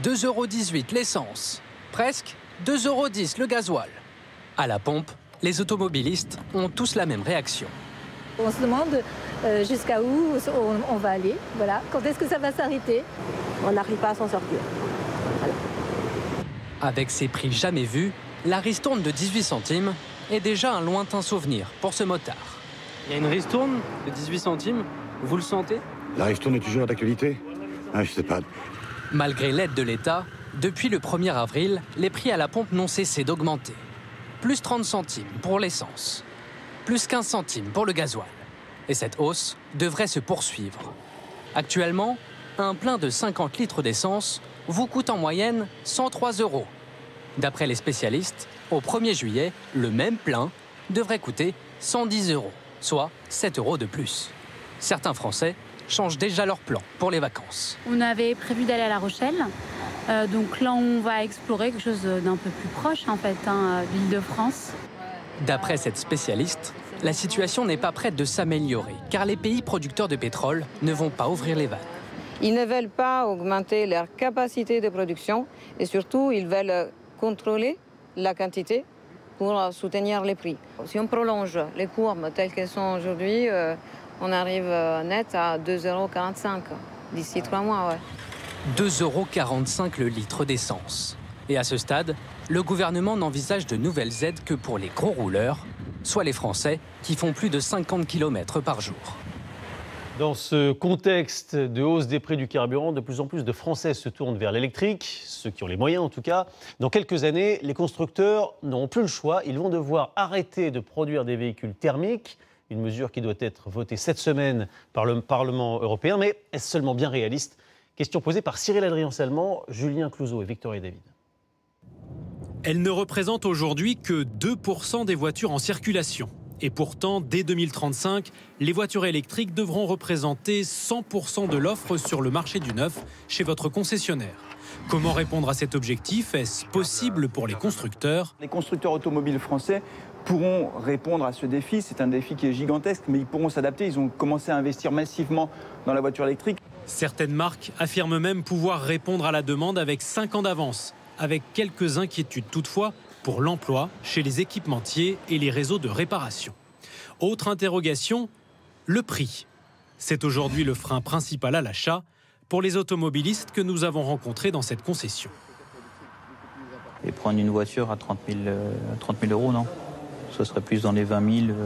2,18 € l'essence, presque 2,10 € le gasoil. À la pompe, les automobilistes ont tous la même réaction. On se demande jusqu'à où on va aller. Voilà. Quand est-ce que ça va s'arrêter? On n'arrive pas à s'en sortir. Voilà. Avec ces prix jamais vus, la ristourne de 18 centimes est déjà un lointain souvenir pour ce motard. Il y a une ristourne de 18 centimes, vous le sentez? La ristourne est toujours d'actualité? Je sais pas. Malgré l'aide de l'État, depuis le 1er avril, les prix à la pompe n'ont cessé d'augmenter. Plus 30 centimes pour l'essence, plus 15 centimes pour le gasoil. Et cette hausse devrait se poursuivre. Actuellement, un plein de 50 litres d'essence vous coûte en moyenne 103 €. D'après les spécialistes, au 1er juillet, le même plein devrait coûter 110 €, soit 7 € de plus. Certains Français changent déjà leur plan pour les vacances. On avait prévu d'aller à La Rochelle. Donc là, on va explorer quelque chose d'un peu plus proche, en fait, l'Île-de-France. D'après cette spécialiste, la situation n'est pas prête de s'améliorer, car les pays producteurs de pétrole ne vont pas ouvrir les vannes. Ils ne veulent pas augmenter leur capacité de production et surtout, ils veulent contrôler la quantité pour soutenir les prix. Si on prolonge les courbes telles qu'elles sont aujourd'hui, on arrive net à 2,45 € d'ici 3 mois. Ouais. 2,45 € le litre d'essence. Et à ce stade, le gouvernement n'envisage de nouvelles aides que pour les gros rouleurs, soit les Français qui font plus de 50 km par jour. Dans ce contexte de hausse des prix du carburant, de plus en plus de Français se tournent vers l'électrique, ceux qui ont les moyens en tout cas. Dans quelques années, les constructeurs n'auront plus le choix. Ils vont devoir arrêter de produire des véhicules thermiques, une mesure qui doit être votée cette semaine par le Parlement européen. Mais est-ce seulement bien réaliste? Question posée par Cyril Adrien-Salmon, Julien Clouzot et Victoria David. Elle ne représente aujourd'hui que 2% des voitures en circulation. Et pourtant, dès 2035, les voitures électriques devront représenter 100% de l'offre sur le marché du neuf chez votre concessionnaire. Comment répondre à cet objectif? Est-ce possible pour les constructeurs? Les constructeurs automobiles français pourront répondre à ce défi. C'est un défi qui est gigantesque, mais ils pourront s'adapter. Ils ont commencé à investir massivement dans la voiture électrique. Certaines marques affirment même pouvoir répondre à la demande avec 5 ans d'avance, avec quelques inquiétudes toutefois pour l'emploi chez les équipementiers et les réseaux de réparation. Autre interrogation, le prix. C'est aujourd'hui le frein principal à l'achat pour les automobilistes que nous avons rencontrés dans cette concession. Et prendre une voiture à 30 000 €, non? Ce serait plus dans les 20 000,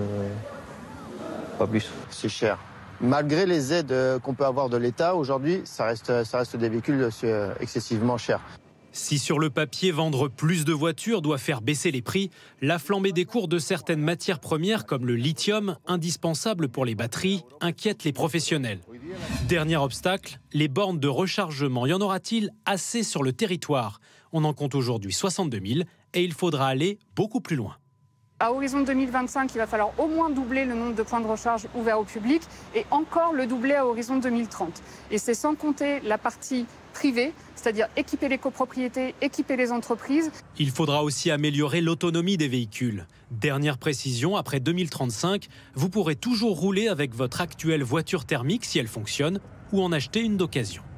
pas plus. C'est cher. Malgré les aides qu'on peut avoir de l'État, aujourd'hui, ça reste des véhicules excessivement chers. Si sur le papier, vendre plus de voitures doit faire baisser les prix, la flambée des cours de certaines matières premières comme le lithium, indispensable pour les batteries, inquiète les professionnels. Dernier obstacle, les bornes de rechargement. Y en aura-t-il assez sur le territoire? On en compte aujourd'hui 62 000 et il faudra aller beaucoup plus loin. À horizon 2025, il va falloir au moins doubler le nombre de points de recharge ouverts au public et encore le doubler à horizon 2030. Et c'est sans compter la partie privée, c'est-à-dire équiper les copropriétés, équiper les entreprises. Il faudra aussi améliorer l'autonomie des véhicules. Dernière précision, après 2035, vous pourrez toujours rouler avec votre actuelle voiture thermique si elle fonctionne ou en acheter une d'occasion.